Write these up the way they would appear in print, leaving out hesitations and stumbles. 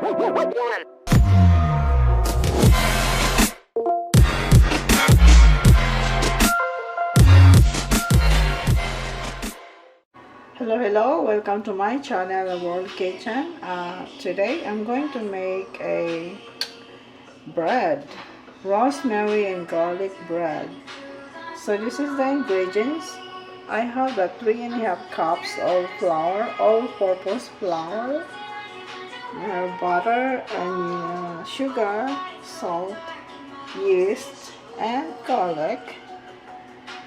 Hello, welcome to my channel, World Kitchen. Today I'm going to make a bread, rosemary and garlic bread. So this is the ingredients. I have 3.5 cups of flour, all-purpose flour, butter and sugar, salt, yeast, and garlic.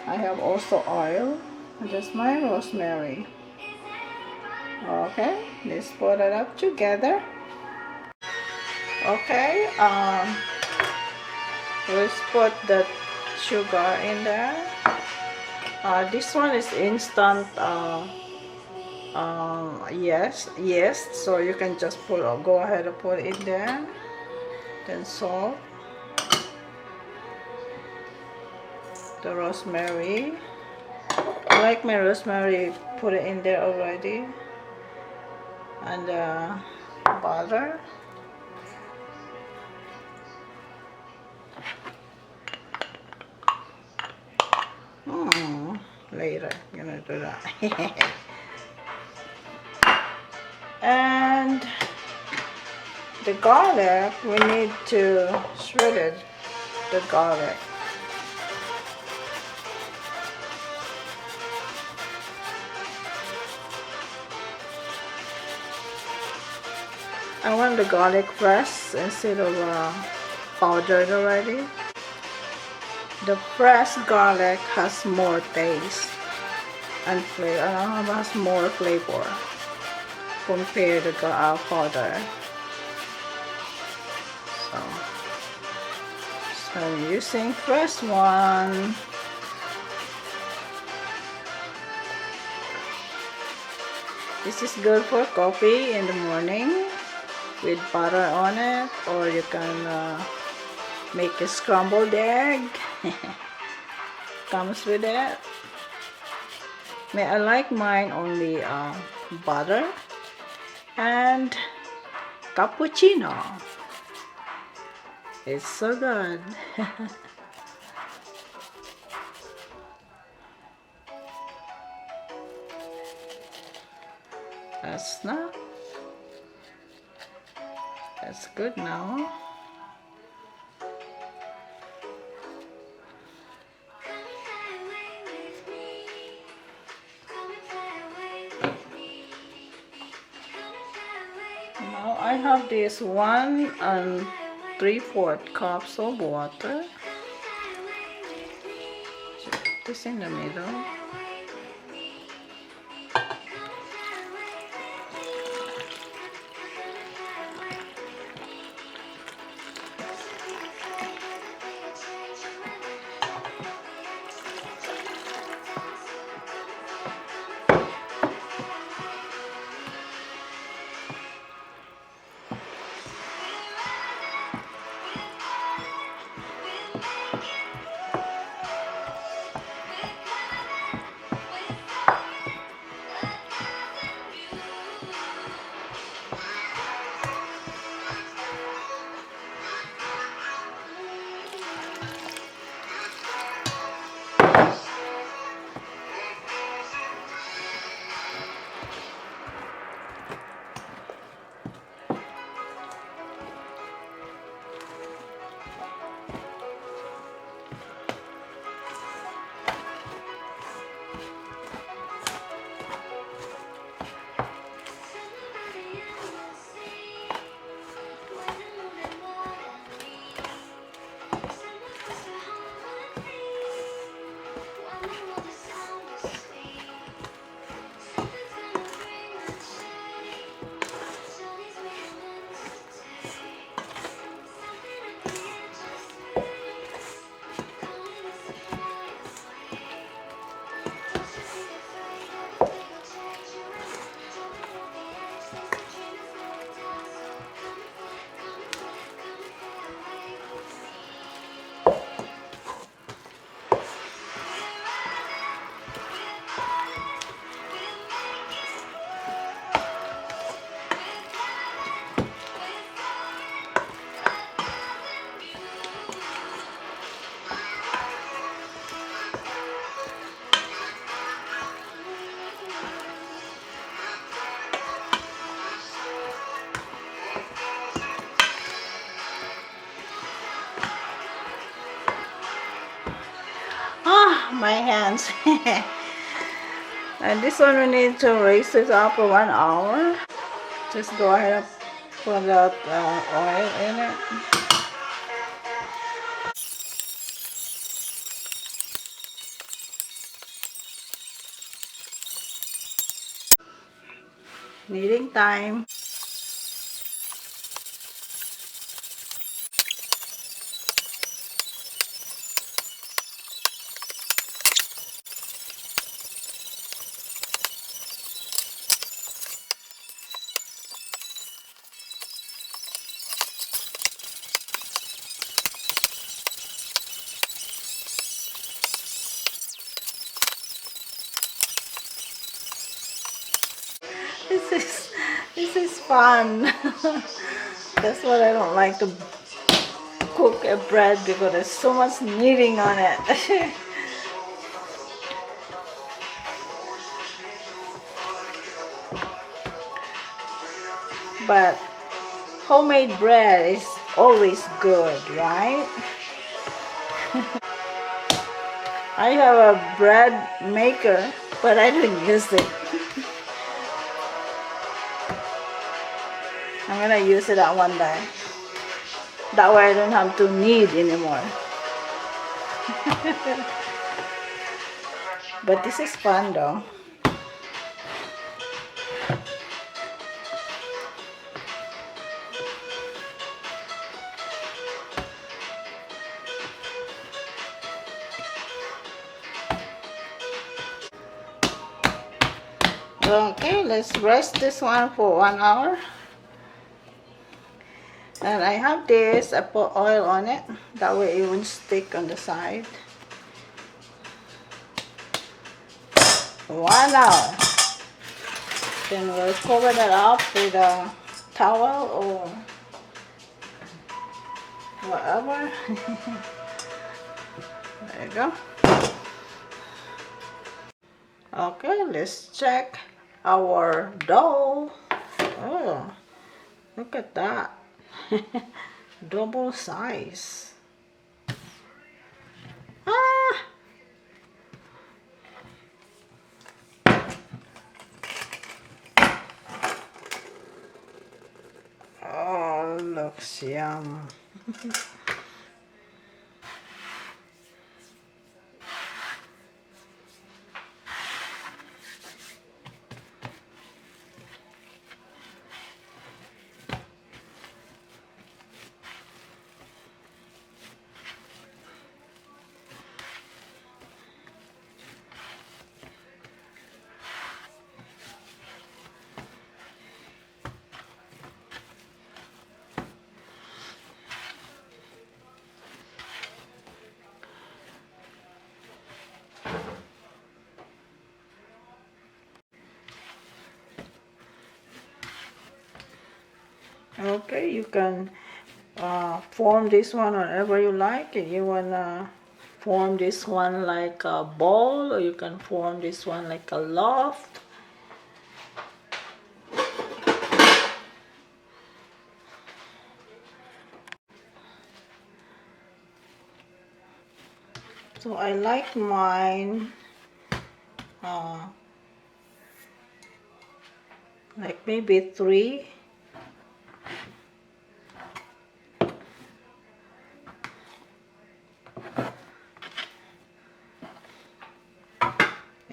I have also oil, and that's my rosemary. Okay, let's put it up together. Okay, let's put the sugar in there. This one is instant yes, so you can just go ahead and put it in there. Then salt, the rosemary. I like my rosemary, put it in there already. And butter, later I'm gonna do that. And the garlic, we need to shred the garlic. I want the garlic fresh instead of powdered already. The fresh garlic has more taste and flavor, has more flavor compared to powder. So I'm using fresh one. This is good for coffee in the morning with butter on it, or you can make a scrambled egg. Comes with it. I like mine only butter and cappuccino. It's so good. That's good now. Now I have this 1 3/4 cups of water. Put this in the middle. my hands. And this one we need to raise it up for 1 hour. Just go ahead and put that oil in it. Kneading time. This is this is fun. That's what I don't like to cook a bread, because there's so much kneading on it. But homemade bread is always good, right? I have a bread maker, but I don't use it. I'm gonna use it at one day. That way I don't have to knead anymore. But this is fun though. Okay, let's rest this one for 1 hour. And I have this, I put oil on it. That way it won't stick on the side. 1 hour. Then we'll cover that up with a towel or whatever. There you go. Okay, let's check our dough. Oh, look at that. Double size. Ah! Oh, looks yum. Okay, you can form this one whatever you like. If you wanna form this one like a ball, or you can form this one like a loaf. So I like mine like maybe 3.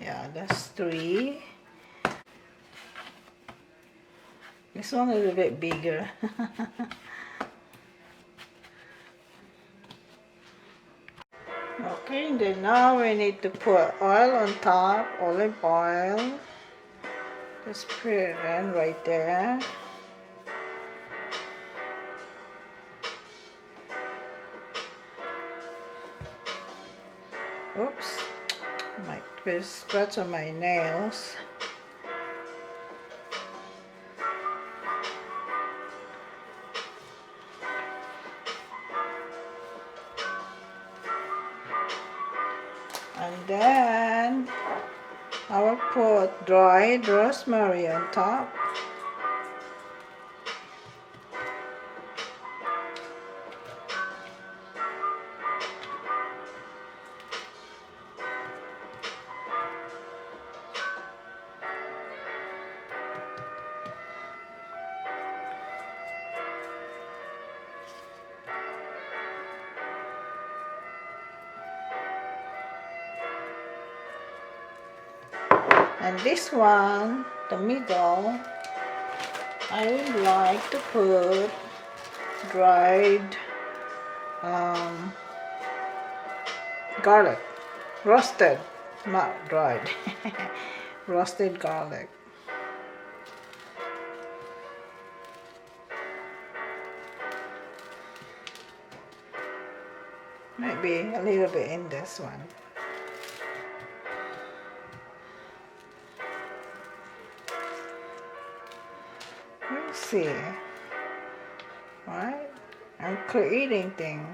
Yeah, that's 3. This one is a bit bigger. Okay, then now we need to put oil on top, olive oil. Just put it in right there. Oops, might scratch on my nails. And then I will put dried rosemary on top. And this one, the middle, I would like to put dried garlic, roasted, not dried, roasted garlic. Maybe a little bit in this one. Let's see. Right? I'm creating things.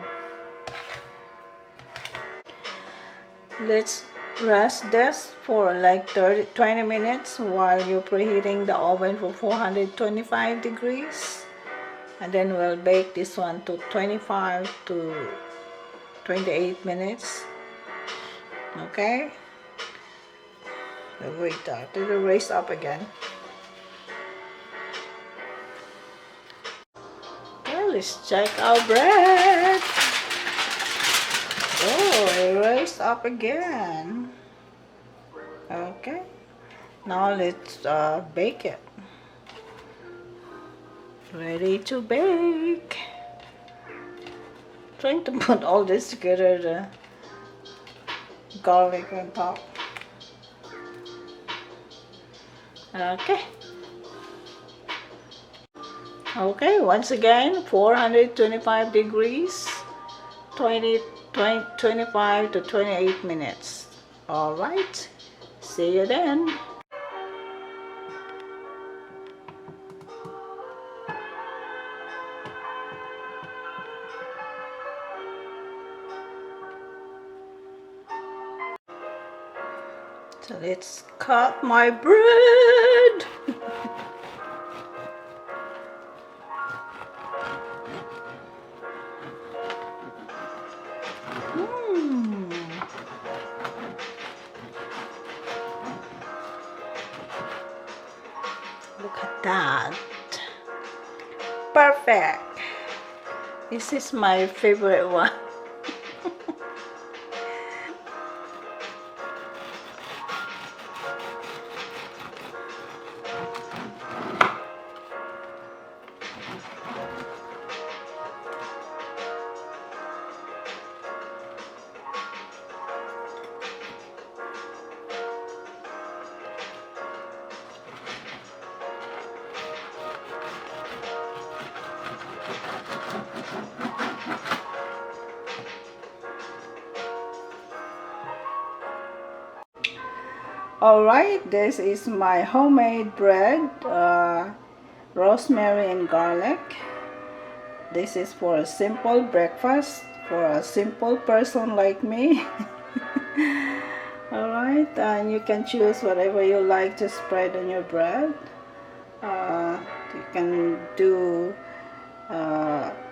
Let's rest this for like 20 minutes while you're preheating the oven for 425 degrees. And then we'll bake this one to 25 to 28 minutes. Okay? Wait, it'll raise up again. Okay, let's check our bread. Oh, it raised up again. Okay, now let's bake it. Ready to bake. Trying to put all this together, the garlic on top. Okay. Okay, once again, 425 degrees, 25 to 28 minutes. All right, see you then. So let's cut my bread. Look at that. Perfect. This is my favorite one. Alright, this is my homemade bread, rosemary and garlic. This is for a simple breakfast for a simple person like me. Alright, and you can choose whatever you like to spread on your bread. You can do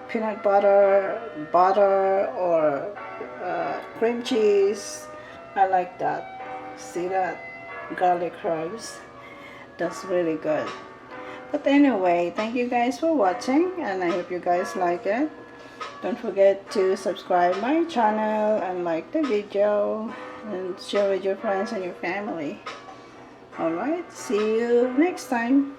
peanut butter, or cream cheese. I like that. See that? Garlic herbs. That's really good. But anyway, thank you guys for watching, and I hope you guys like it. Don't forget to subscribe my channel and like the video and share with your friends and your family. Alright, see you next time.